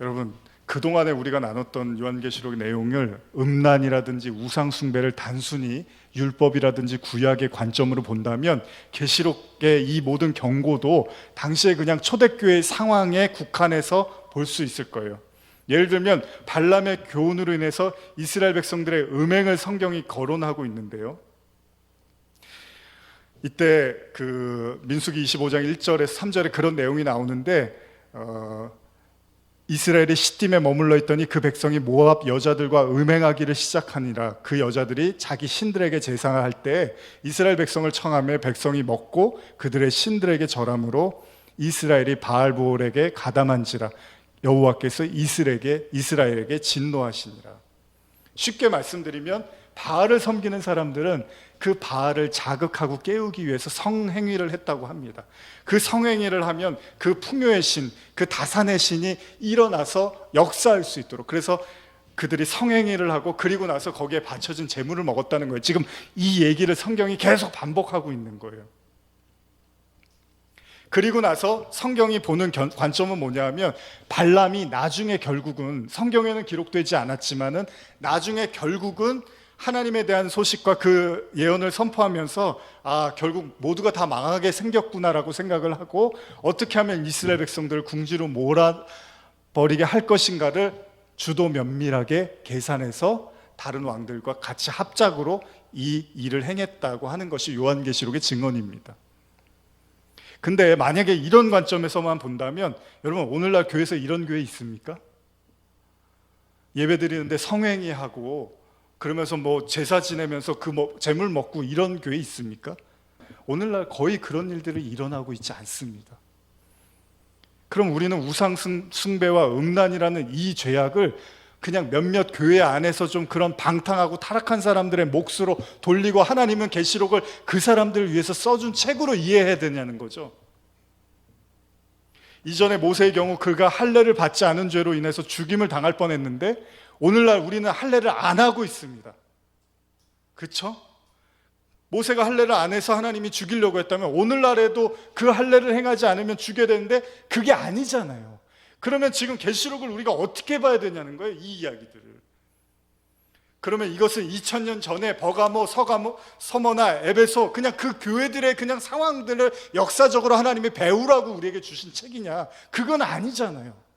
여러분, 그동안에 우리가 나눴던 요한계시록 내용을 음란이라든지 우상숭배를 단순히 율법이라든지 구약의 관점으로 본다면 계시록의 이 모든 경고도 당시에 그냥 초대교회의 상황에 국한해서 볼 수 있을 거예요. 예를 들면 발람의 교훈으로 인해서 이스라엘 백성들의 음행을 성경이 거론하고 있는데요, 이때 그 민수기 25장 1절에서 3절에 그런 내용이 나오는데 이스라엘이 시딤에 머물러 있더니 그 백성이 모압 여자들과 음행하기를 시작하니라. 그 여자들이 자기 신들에게 제사를 할 때 이스라엘 백성을 청하며 백성이 먹고 그들의 신들에게 절함으로 이스라엘이 바알보올에게 가담한지라. 여호와께서 이스라엘에게 진노하시니라. 쉽게 말씀드리면 바알을 섬기는 사람들은 그 바알을 자극하고 깨우기 위해서 성행위를 했다고 합니다. 그 성행위를 하면 그 풍요의 신, 그 다산의 신이 일어나서 역사할 수 있도록, 그래서 그들이 성행위를 하고 그리고 나서 거기에 바쳐진 제물을 먹었다는 거예요. 지금 이 얘기를 성경이 계속 반복하고 있는 거예요. 그리고 나서 성경이 보는 관점은 뭐냐면 발람이 나중에 결국은, 성경에는 기록되지 않았지만은 나중에 결국은 하나님에 대한 소식과 그 예언을 선포하면서 결국 모두가 다 망하게 생겼구나라고 생각을 하고 어떻게 하면 이스라엘 백성들을 궁지로 몰아버리게 할 것인가를 주도 면밀하게 계산해서 다른 왕들과 같이 합작으로 이 일을 행했다고 하는 것이 요한계시록의 증언입니다. 근데 만약에 이런 관점에서만 본다면 여러분, 오늘날 교회에서 이런 교회 있습니까? 예배 드리는데 성행위하고 그러면서 제사 지내면서 재물 먹고 이런 교회 있습니까? 오늘날 거의 그런 일들이 일어나고 있지 않습니다. 그럼 우리는 우상 숭배와 음란이라는 이 죄악을 그냥 몇몇 교회 안에서 좀 그런 방탕하고 타락한 사람들의 몫으로 돌리고 하나님은 계시록을 그 사람들을 위해서 써준 책으로 이해해야 되냐는 거죠. 이전에 모세의 경우 그가 할례를 받지 않은 죄로 인해서 죽임을 당할 뻔했는데 오늘날 우리는 할례를 안 하고 있습니다. 그렇죠? 모세가 할례를 안 해서 하나님이 죽이려고 했다면 오늘날에도 그 할례를 행하지 않으면 죽여야 되는데 그게 아니잖아요. 그러면 지금 계시록을 우리가 어떻게 봐야 되냐는 거예요, 이 이야기들을. 그러면 이것은 2000년 전에 버가모, 서머나 에베소 그냥 그 교회들의 그냥 상황들을 역사적으로 하나님이 배우라고 우리에게 주신 책이냐? 그건 아니잖아요.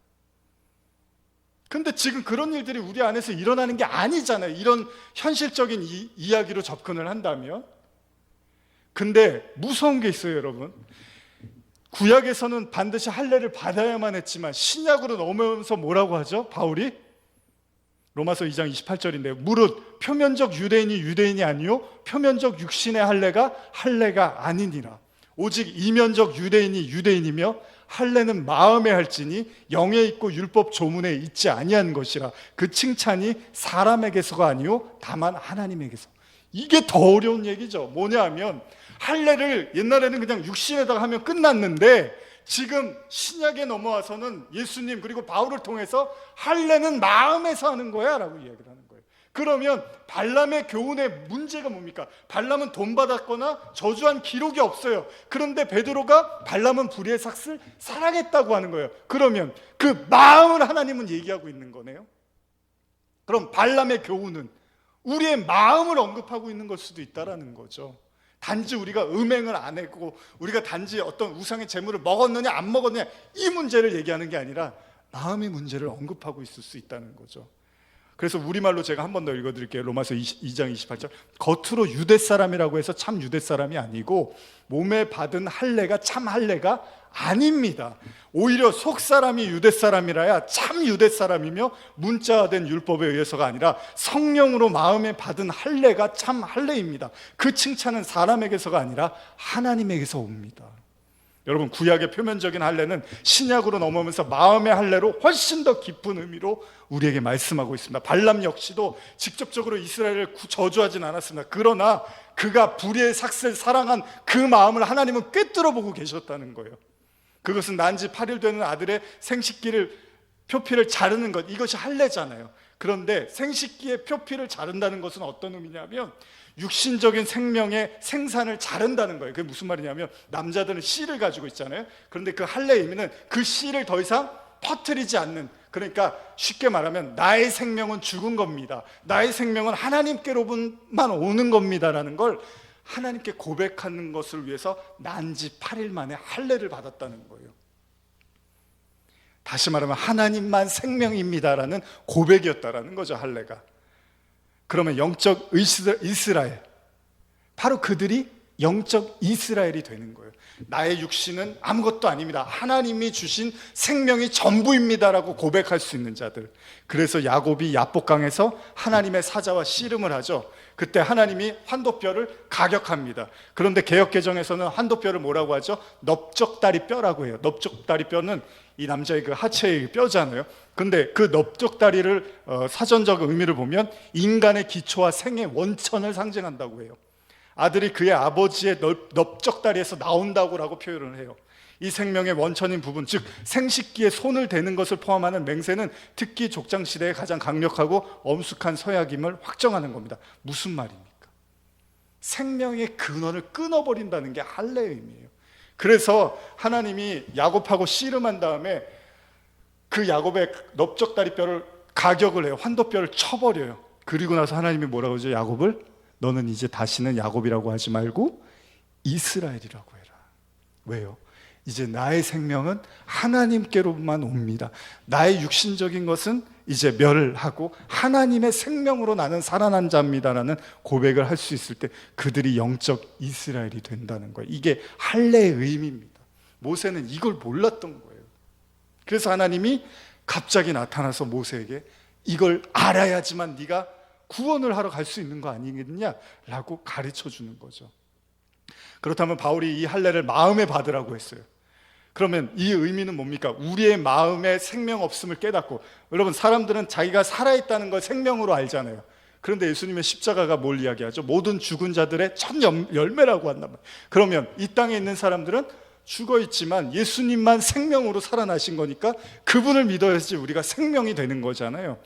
근데 지금 그런 일들이 우리 안에서 일어나는 게 아니잖아요. 이런 현실적인 이야기로 접근을 한다면. 근데 무서운 게 있어요, 여러분. 구약에서는 반드시 할례를 받아야만 했지만 신약으로 넘어오면서 뭐라고 하죠? 바울이 로마서 2장 28절인데 무릇 표면적 유대인이 아니요 표면적 육신의 할례가 아니니라. 오직 이면적 유대인이며 할례는 마음에 할지니 영에 있고 율법 조문에 있지 아니한 것이라. 그 칭찬이 사람에게서가 아니요 다만 하나님에게서. 이게 더 어려운 얘기죠. 뭐냐 하면 할례를 옛날에는 그냥 육신에다가 하면 끝났는데 지금 신약에 넘어와서는 예수님 그리고 바울을 통해서 할례는 마음에서 하는 거야 라고 이야기를 하는 거예요. 그러면 발람의 교훈의 문제가 뭡니까? 발람은 돈 받았거나 저주한 기록이 없어요. 그런데 베드로가 발람은 불의의 삭슬 사랑했다고 하는 거예요. 그러면 그 마음을 하나님은 얘기하고 있는 거네요. 그럼 발람의 교훈은 우리의 마음을 언급하고 있는 걸 수도 있다라는 거죠. 단지 우리가 음행을 안 했고 우리가 단지 어떤 우상의 재물을 먹었느냐 안 먹었느냐 이 문제를 얘기하는 게 아니라 마음의 문제를 언급하고 있을 수 있다는 거죠. 그래서 우리말로 제가 한 번 더 읽어드릴게요. 로마서 2장 28절. 겉으로 유대 사람이라고 해서 참 유대 사람이 아니고 몸에 받은 할례가 참 할례가 아닙니다. 오히려 속 사람이 유대 사람이라야 참 유대 사람이며 문자화된 율법에 의해서가 아니라 성령으로 마음에 받은 할례가 참 할례입니다. 그 칭찬은 사람에게서가 아니라 하나님에게서 옵니다. 여러분, 구약의 표면적인 할례는 신약으로 넘어오면서 마음의 할례로 훨씬 더 깊은 의미로 우리에게 말씀하고 있습니다. 발람 역시도 직접적으로 이스라엘을 저주하진 않았습니다. 그러나 그가 불의의 삭슬 사랑한 그 마음을 하나님은 꿰뚫어 보고 계셨다는 거예요. 그것은 난지 8일 되는 아들의 생식기를 표피를 자르는 것, 이것이 할례잖아요. 그런데 생식기의 표피를 자른다는 것은 어떤 의미냐면 육신적인 생명의 생산을 자른다는 거예요. 그게 무슨 말이냐면 남자들은 씨를 가지고 있잖아요. 그런데 그 할례의 의미는 그 씨를 더 이상 퍼뜨리지 않는, 그러니까 쉽게 말하면 나의 생명은 죽은 겁니다. 나의 생명은 하나님께로만 오는 겁니다라는 걸 하나님께 고백하는 것을 위해서 난지 8일 만에 할례를 받았다는 거예요. 다시 말하면 하나님만 생명입니다라는 고백이었다라는 거죠, 할례가. 그러면 영적 이스라엘, 바로 그들이 영적 이스라엘이 되는 거예요. 나의 육신은 아무것도 아닙니다. 하나님이 주신 생명이 전부입니다라고 고백할 수 있는 자들. 그래서 야곱이 야복강에서 하나님의 사자와 씨름을 하죠. 그때 하나님이 환도뼈를 가격합니다. 그런데 개역개정에서는 환도뼈를 뭐라고 하죠? 넓적다리 뼈라고 해요. 넓적다리 뼈는 이 남자의 그 하체의 뼈잖아요. 근데 그 넓적다리를 사전적 의미를 보면 인간의 기초와 생의 원천을 상징한다고 해요. 아들이 그의 아버지의 넓적다리에서 나온다고 표현을 해요. 이 생명의 원천인 부분, 즉 생식기에 손을 대는 것을 포함하는 맹세는 특히 족장시대에 가장 강력하고 엄숙한 서약임을 확정하는 겁니다. 무슨 말입니까? 생명의 근원을 끊어버린다는 게 할례의 의미예요. 그래서 하나님이 야곱하고 씨름한 다음에 그 야곱의 넓적다리 뼈를 가격을 해요. 환도뼈를 쳐버려요. 그리고 나서 하나님이 뭐라고 하죠? 야곱을 너는 이제 다시는 야곱이라고 하지 말고 이스라엘이라고 해라. 왜요? 이제 나의 생명은 하나님께로만 옵니다. 나의 육신적인 것은 이제 멸하고 하나님의 생명으로 나는 살아난 자입니다라는 고백을 할 수 있을 때 그들이 영적 이스라엘이 된다는 거예요. 이게 할례의 의미입니다. 모세는 이걸 몰랐던 거예요. 그래서 하나님이 갑자기 나타나서 모세에게 이걸 알아야지만 네가 구원을 하러 갈 수 있는 거 아니겠냐라고 가르쳐 주는 거죠. 그렇다면 바울이 이 할례를 마음에 받으라고 했어요. 그러면 이 의미는 뭡니까? 우리의 마음에 생명 없음을 깨닫고, 여러분 사람들은 자기가 살아있다는 걸 생명으로 알잖아요. 그런데 예수님의 십자가가 뭘 이야기하죠? 모든 죽은 자들의 첫 열매라고 한단 말이에요. 그러면 이 땅에 있는 사람들은 죽어 있지만 예수님만 생명으로 살아나신 거니까 그분을 믿어야지 우리가 생명이 되는 거잖아요.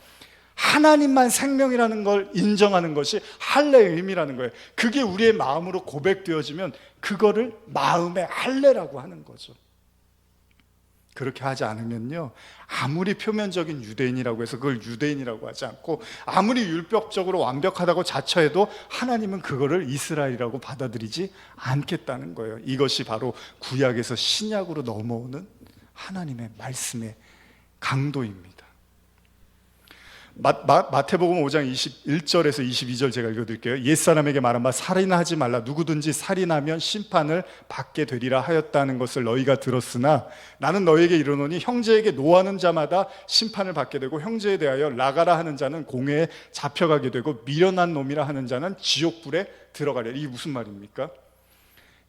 하나님만 생명이라는 걸 인정하는 것이 할례의 의미라는 거예요. 그게 우리의 마음으로 고백되어지면 그거를 마음의 할례라고 하는 거죠. 그렇게 하지 않으면요, 아무리 표면적인 유대인이라고 해서 그걸 유대인이라고 하지 않고 아무리 율법적으로 완벽하다고 자처해도 하나님은 그거를 이스라엘이라고 받아들이지 않겠다는 거예요. 이것이 바로 구약에서 신약으로 넘어오는 하나님의 말씀의 강도입니다. 마태복음 5장 21절에서 22절 제가 읽어드릴게요. 옛사람에게 말한 바 살인하지 말라. 누구든지 살인하면 심판을 받게 되리라 하였다는 것을 너희가 들었으나 나는 너희에게 이르노니 형제에게 노하는 자마다 심판을 받게 되고 형제에 대하여 나가라 하는 자는 공회에 잡혀가게 되고 미련한 놈이라 하는 자는 지옥불에 들어가리라. 이게 무슨 말입니까?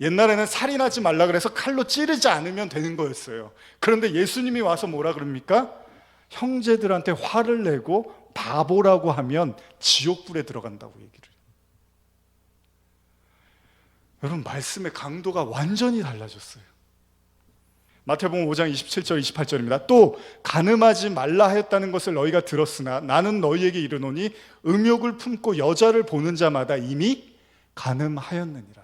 옛날에는 살인하지 말라 그래서 칼로 찌르지 않으면 되는 거였어요. 그런데 예수님이 와서 뭐라 그럽니까? 형제들한테 화를 내고 바보라고 하면 지옥불에 들어간다고 얘기를 해요. 여러분, 말씀의 강도가 완전히 달라졌어요. 마태복음 5장 27절 28절입니다. 또 간음하지 말라 하였다는 것을 너희가 들었으나 나는 너희에게 이르노니 음욕을 품고 여자를 보는 자마다 이미 간음하였느니라.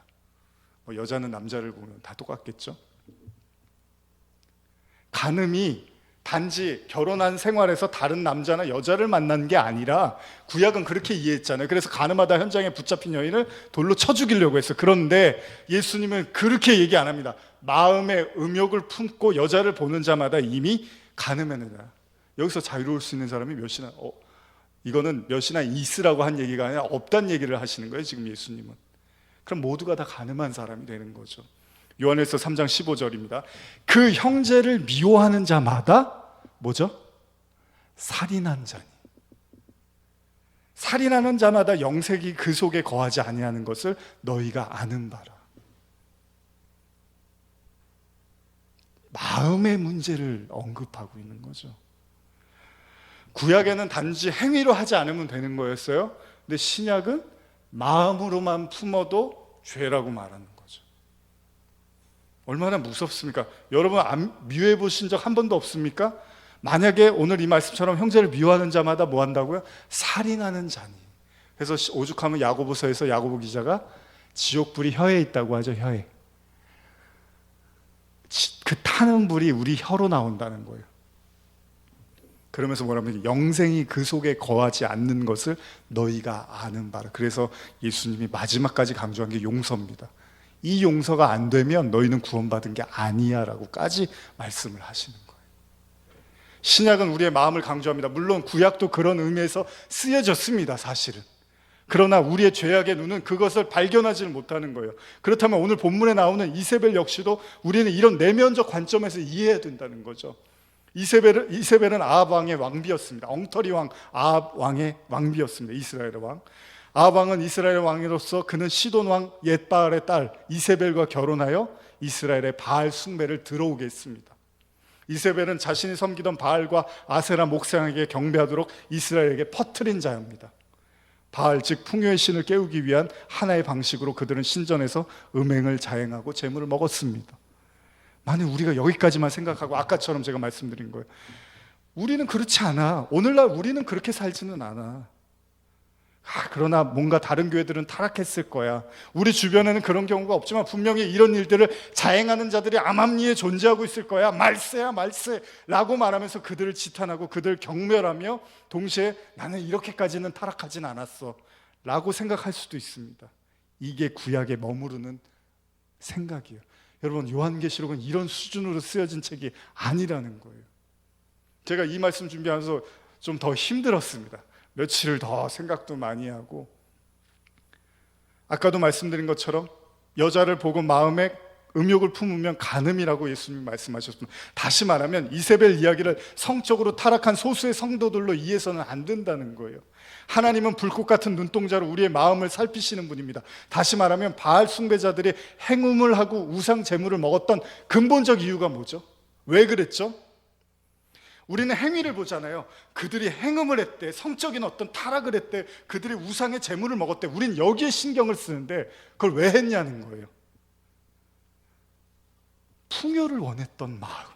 여자는 남자를 보면 다 똑같겠죠. 간음이 단지 결혼한 생활에서 다른 남자나 여자를 만난 게 아니라, 구약은 그렇게 이해했잖아요. 그래서 간음하다 현장에 붙잡힌 여인을 돌로 쳐 죽이려고 했어요. 그런데 예수님은 그렇게 얘기 안 합니다. 마음에 음욕을 품고 여자를 보는 자마다 이미 간음했느니라. 여기서 자유로울 수 있는 사람이 몇이나, 이거는 몇이나 있으라고 한 얘기가 아니라 없다는 얘기를 하시는 거예요, 지금 예수님은. 그럼 모두가 다 간음한 사람이 되는 거죠. 요한일서 3장 15절입니다. 그 형제를 미워하는 자마다 뭐죠? 살인한 자니. 살인하는 자마다 영생이 그 속에 거하지 아니하는 것을 너희가 아는 바라. 마음의 문제를 언급하고 있는 거죠. 구약에는 단지 행위로 하지 않으면 되는 거였어요. 근데 신약은 마음으로만 품어도 죄라고 말하는 거죠. 얼마나 무섭습니까? 여러분 미워해 보신 적 한 번도 없습니까? 만약에 오늘 이 말씀처럼 형제를 미워하는 자마다 뭐 한다고요? 살인하는 자니. 그래서 오죽하면 야고보서에서 야고보 기자가 지옥불이 혀에 있다고 하죠. 혀에. 그 타는 불이 우리 혀로 나온다는 거예요. 그러면서 뭐라면 영생이 그 속에 거하지 않는 것을 너희가 아는 바라. 그래서 예수님이 마지막까지 강조한 게 용서입니다. 이 용서가 안 되면 너희는 구원받은 게 아니야 라고까지 말씀을 하시는 거예요. 신약은 우리의 마음을 강조합니다. 물론 구약도 그런 의미에서 쓰여졌습니다, 사실은. 그러나 우리의 죄악의 눈은 그것을 발견하지는 못하는 거예요. 그렇다면 오늘 본문에 나오는 이세벨 역시도 우리는 이런 내면적 관점에서 이해해야 된다는 거죠. 이세벨은 아합 왕의 왕비였습니다. 엉터리 왕 아합 왕의 왕비였습니다. 이스라엘의 왕. 아합 왕은 이스라엘 왕으로서 그는 시돈 왕 옜바알의 딸 이세벨과 결혼하여 이스라엘의 바알 숭배를 들어오게 했습니다. 이세벨은 자신이 섬기던 바알과 아세라 목상에게 경배하도록 이스라엘에게 퍼뜨린 자입니다. 바알 즉 풍요의 신을 깨우기 위한 하나의 방식으로 그들은 신전에서 음행을 자행하고 재물을 먹었습니다. 만약 우리가 여기까지만 생각하고 아까처럼 제가 말씀드린 거예요. 우리는 그렇지 않아. 오늘날 우리는 그렇게 살지는 않아. 그러나 뭔가 다른 교회들은 타락했을 거야. 우리 주변에는 그런 경우가 없지만 분명히 이런 일들을 자행하는 자들이 암암리에 존재하고 있을 거야. 말세야 말세 라고 말하면서 그들을 지탄하고 그들을 경멸하며 동시에 나는 이렇게까지는 타락하진 않았어 라고 생각할 수도 있습니다. 이게 구약에 머무르는 생각이에요. 여러분, 요한계시록은 이런 수준으로 쓰여진 책이 아니라는 거예요. 제가 이 말씀 준비하면서 좀 더 힘들었습니다. 며칠을 더 생각도 많이 하고, 아까도 말씀드린 것처럼 여자를 보고 마음에 음욕을 품으면 간음이라고 예수님이 말씀하셨습니다. 다시 말하면 이세벨 이야기를 성적으로 타락한 소수의 성도들로 이해해서는 안 된다는 거예요. 하나님은 불꽃 같은 눈동자로 우리의 마음을 살피시는 분입니다. 다시 말하면 바알 숭배자들이 행음을 하고 우상 제물을 먹었던 근본적 이유가 뭐죠? 왜 그랬죠? 우리는 행위를 보잖아요. 그들이 행음을 했대, 성적인 어떤 타락을 했대, 그들이 우상의 제물을 먹었대. 우린 여기에 신경을 쓰는데 그걸 왜 했냐는 거예요. 풍요를 원했던 마음,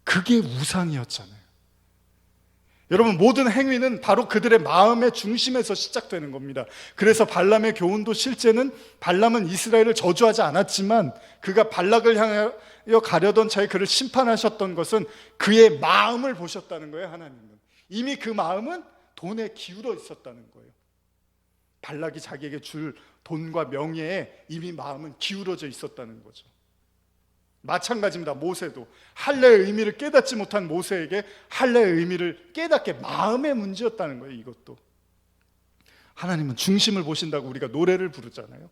그게 우상이었잖아요. 여러분, 모든 행위는 바로 그들의 마음의 중심에서 시작되는 겁니다. 그래서 발람의 교훈도 실제는 발람은 이스라엘을 저주하지 않았지만 그가 발락을 향하여 가려던 차에 그를 심판하셨던 것은 그의 마음을 보셨다는 거예요. 하나님은 이미 그 마음은 돈에 기울어 있었다는 거예요. 발락이 자기에게 줄 돈과 명예에 이미 마음은 기울어져 있었다는 거죠. 마찬가지입니다. 모세도 할례의 의미를 깨닫지 못한 모세에게 할례의 의미를 깨닫게 마음의 문제였다는 거예요. 이것도 하나님은 중심을 보신다고 우리가 노래를 부르잖아요.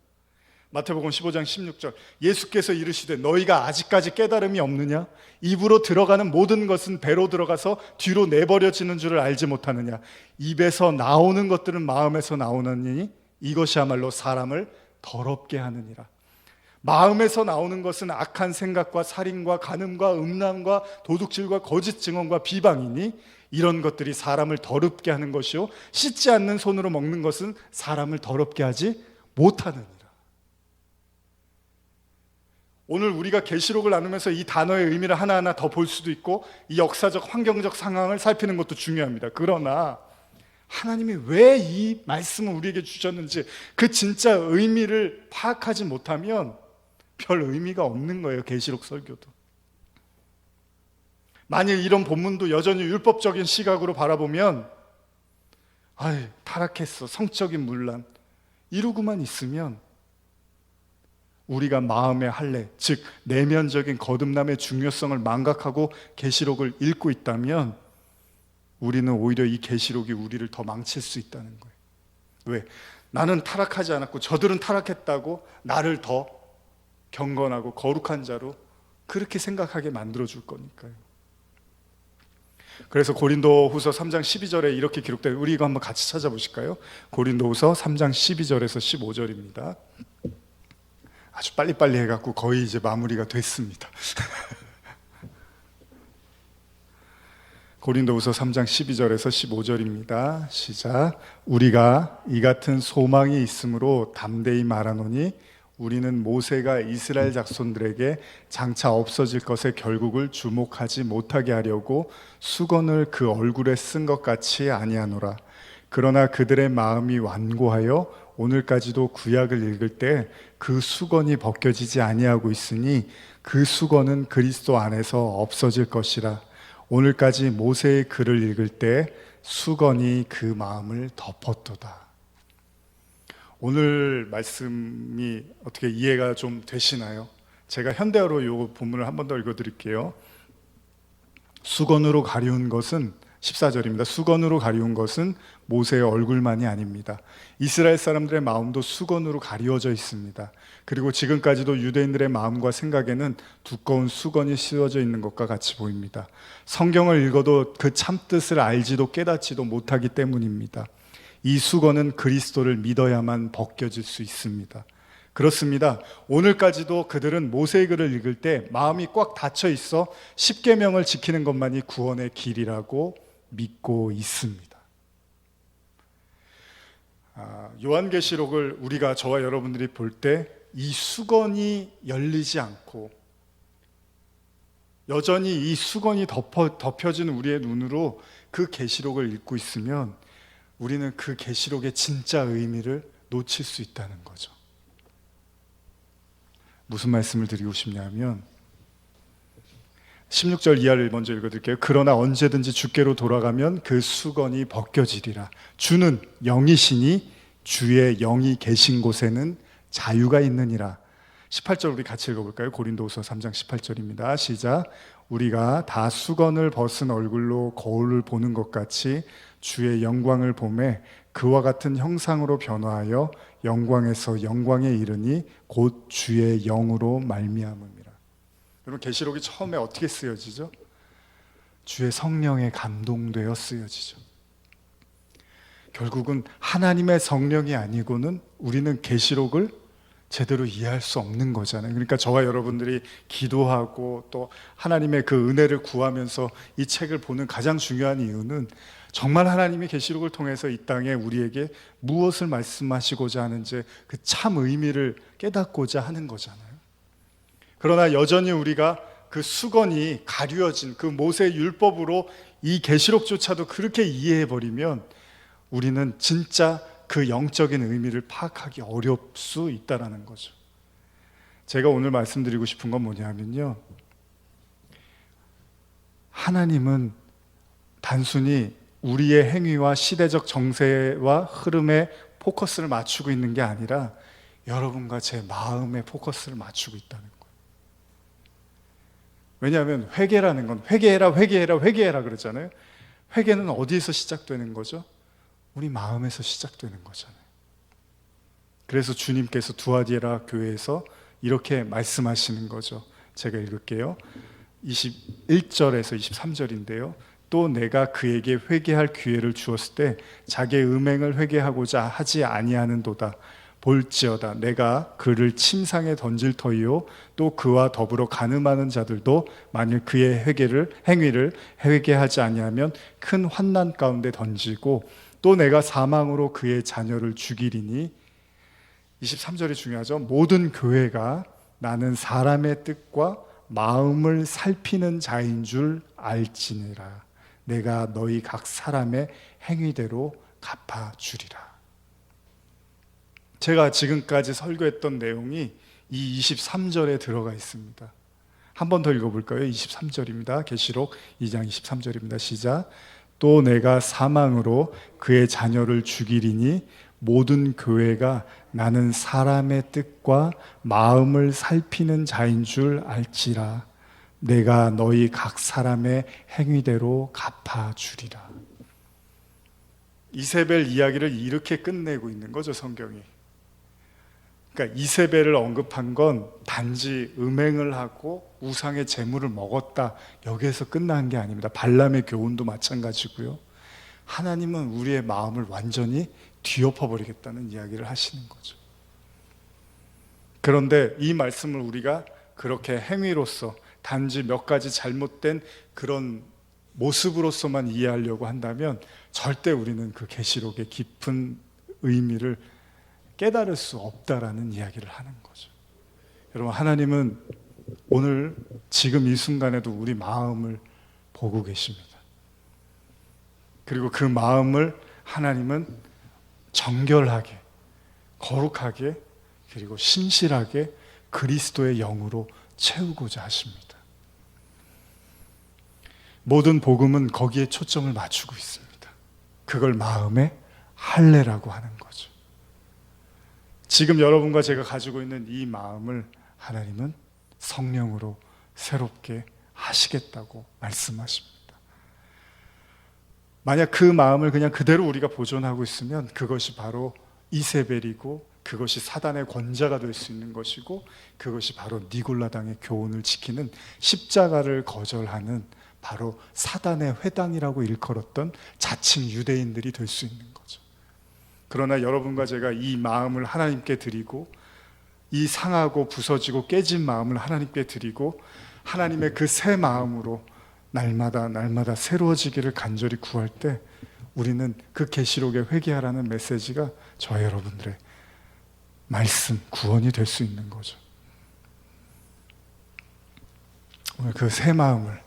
마태복음 15장 16절 예수께서 이르시되 너희가 아직까지 깨달음이 없느냐? 입으로 들어가는 모든 것은 배로 들어가서 뒤로 내버려지는 줄을 알지 못하느냐? 입에서 나오는 것들은 마음에서 나오느니 이것이야말로 사람을 더럽게 하느니라. 마음에서 나오는 것은 악한 생각과 살인과 간음과 음란과 도둑질과 거짓 증언과 비방이니 이런 것들이 사람을 더럽게 하는 것이요 씻지 않는 손으로 먹는 것은 사람을 더럽게 하지 못하느니라. 오늘 우리가 계시록을 나누면서 이 단어의 의미를 하나하나 더 볼 수도 있고 이 역사적 환경적 상황을 살피는 것도 중요합니다. 그러나 하나님이 왜 이 말씀을 우리에게 주셨는지 그 진짜 의미를 파악하지 못하면 별 의미가 없는 거예요. 계시록 설교도. 만일 이런 본문도 여전히 율법적인 시각으로 바라보면 타락했어, 성적인 문란 이루고만 있으면 우리가 마음의 할례, 즉 내면적인 거듭남의 중요성을 망각하고 계시록을 읽고 있다면 우리는 오히려 이 계시록이 우리를 더 망칠 수 있다는 거예요. 왜? 나는 타락하지 않았고 저들은 타락했다고 나를 더 경건하고 거룩한 자로 그렇게 생각하게 만들어줄 거니까요. 그래서 고린도후서 3장 12절에 이렇게 기록돼요. 우리 이거 한번 같이 찾아보실까요? 고린도후서 3장 12절에서 15절입니다. 아주 빨리빨리 해갖고 거의 이제 마무리가 됐습니다. 고린도후서 3장 12절에서 15절입니다. 시작. 우리가 이 같은 소망이 있으므로 담대히 말하노니 우리는 모세가 이스라엘 자손들에게 장차 없어질 것의 결국을 주목하지 못하게 하려고 수건을 그 얼굴에 쓴 것 같이 아니하노라. 그러나 그들의 마음이 완고하여 오늘까지도 구약을 읽을 때 그 수건이 벗겨지지 아니하고 있으니 그 수건은 그리스도 안에서 없어질 것이라. 오늘까지 모세의 글을 읽을 때 수건이 그 마음을 덮었도다. 오늘 말씀이 어떻게 이해가 좀 되시나요? 제가 현대어로 이 본문을 한 번 더 읽어드릴게요. 수건으로 가리운 것은 14절입니다. 수건으로 가리운 것은 모세의 얼굴만이 아닙니다. 이스라엘 사람들의 마음도 수건으로 가리워져 있습니다. 그리고 지금까지도 유대인들의 마음과 생각에는 두꺼운 수건이 씌워져 있는 것과 같이 보입니다. 성경을 읽어도 그 참뜻을 알지도 깨닫지도 못하기 때문입니다. 이 수건은 그리스도를 믿어야만 벗겨질 수 있습니다. 그렇습니다. 오늘까지도 그들은 모세의 글을 읽을 때 마음이 꽉 닫혀 있어 십계명을 지키는 것만이 구원의 길이라고 믿고 있습니다. 요한계시록을 우리가 저와 여러분들이 볼 때 이 수건이 열리지 않고 여전히 이 수건이 덮여진 우리의 눈으로 그 계시록을 읽고 있으면 우리는 그 계시록의 진짜 의미를 놓칠 수 있다는 거죠. 무슨 말씀을 드리고 싶냐면 16절 이하를 먼저 읽어드릴게요. 그러나 언제든지 주께로 돌아가면 그 수건이 벗겨지리라. 주는 영이시니 주의 영이 계신 곳에는 자유가 있느니라. 18절 우리 같이 읽어볼까요? 고린도후서 3장 18절입니다. 시작. 우리가 다 수건을 벗은 얼굴로 거울을 보는 것 같이 주의 영광을 보매 그와 같은 형상으로 변화하여 영광에서 영광에 이르니 곧 주의 영으로 말미암음이라. 여러분, 계시록이 처음에 어떻게 쓰여지죠? 주의 성령에 감동되어 쓰여지죠. 결국은 하나님의 성령이 아니고는 우리는 계시록을 제대로 이해할 수 없는 거잖아요. 그러니까 저와 여러분들이 기도하고 또 하나님의 그 은혜를 구하면서 이 책을 보는 가장 중요한 이유는 정말 하나님이 계시록을 통해서 이 땅에 우리에게 무엇을 말씀하시고자 하는지 그 참 의미를 깨닫고자 하는 거잖아요. 그러나 여전히 우리가 그 수건이 가려진 그 모세의 율법으로 이 계시록조차도 그렇게 이해해버리면 우리는 진짜 그 영적인 의미를 파악하기 어려울 수 있다는 거죠. 제가 오늘 말씀드리고 싶은 건 뭐냐면요, 하나님은 단순히 우리의 행위와 시대적 정세와 흐름에 포커스를 맞추고 있는 게 아니라 여러분과 제 마음에 포커스를 맞추고 있다는 거예요. 왜냐하면 회개라는 건 회개해라 회개해라 회개해라 그러잖아요. 회개는 어디에서 시작되는 거죠? 우리 마음에서 시작되는 거잖아요. 그래서 주님께서 두아디라 교회에서 이렇게 말씀하시는 거죠. 제가 읽을게요. 21절에서 23절인데요. 또 내가 그에게 회개할 기회를 주었을 때 자기의 음행을 회개하고자 하지 아니하는도다. 볼지어다 내가 그를 침상에 던질 터이요 또 그와 더불어 간음하는 자들도 만일 그의 행위를 회개하지 아니하면 큰 환난 가운데 던지고 또 내가 사망으로 그의 자녀를 죽이리니. 23절이 중요하죠. 모든 교회가 나는 사람의 뜻과 마음을 살피는 자인 줄 알지니라. 내가 너희 각 사람의 행위대로 갚아주리라. 제가 지금까지 설교했던 내용이 이 23절에 들어가 있습니다. 한 번 더 읽어볼까요? 23절입니다. 계시록 2장 23절입니다. 시작. 또 내가 사망으로 그의 자녀를 죽이리니 모든 교회가 나는 사람의 뜻과 마음을 살피는 자인 줄 알지라. 내가 너희 각 사람의 행위대로 갚아주리라. 이세벨 이야기를 이렇게 끝내고 있는 거죠, 성경이. 그러니까 이세벨을 언급한 건 단지 음행을 하고 우상의 재물을 먹었다, 여기에서 끝난 게 아닙니다. 발람의 교훈도 마찬가지고요. 하나님은 우리의 마음을 완전히 뒤엎어버리겠다는 이야기를 하시는 거죠. 그런데 이 말씀을 우리가 그렇게 행위로서 단지 몇 가지 잘못된 그런 모습으로서만 이해하려고 한다면 절대 우리는 그 계시록의 깊은 의미를 깨달을 수 없다라는 이야기를 하는 거죠. 여러분, 하나님은 오늘 지금 이 순간에도 우리 마음을 보고 계십니다. 그리고 그 마음을 하나님은 정결하게, 거룩하게, 그리고 신실하게 그리스도의 영으로 채우고자 하십니다. 모든 복음은 거기에 초점을 맞추고 있습니다. 그걸 마음의 할례라고 하는 거죠. 지금 여러분과 제가 가지고 있는 이 마음을 하나님은 성령으로 새롭게 하시겠다고 말씀하십니다. 만약 그 마음을 그냥 그대로 우리가 보존하고 있으면 그것이 바로 이세벨이고, 그것이 사단의 권자가 될 수 있는 것이고, 그것이 바로 니골라당의 교훈을 지키는, 십자가를 거절하는 바로 사단의 회당이라고 일컬었던 자칭 유대인들이 될 수 있는 거죠. 그러나 여러분과 제가 이 마음을 하나님께 드리고, 이 상하고 부서지고 깨진 마음을 하나님께 드리고, 하나님의 그 새 마음으로 날마다 새로워지기를 간절히 구할 때, 우리는 그 계시록에 회개하라는 메시지가 저와 여러분들의 말씀, 구원이 될 수 있는 거죠. 오늘 그 새 마음을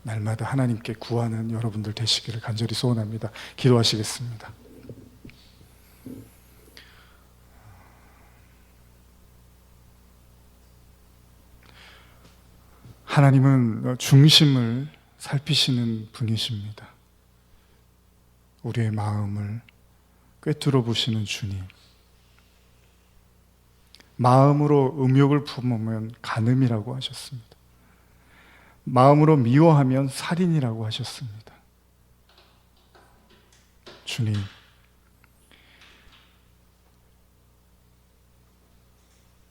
날마다 하나님께 구하는 여러분들 되시기를 간절히 소원합니다. 기도하시겠습니다. 하나님은 중심을 살피시는 분이십니다. 우리의 마음을 꿰뚫어 보시는 주님. 마음으로 음욕을 품으면 간음이라고 하셨습니다. 마음으로 미워하면 살인이라고 하셨습니다. 주님,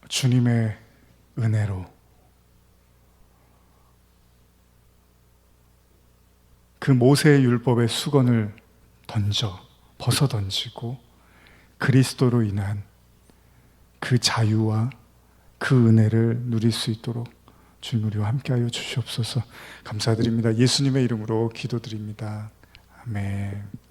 주님의 은혜로 그 모세의 율법의 수건을 벗어 던지고 그리스도로 인한 그 자유와 그 은혜를 누릴 수 있도록 주님 우리와 함께하여 주시옵소서. 감사드립니다. 예수님의 이름으로 기도드립니다. 아멘.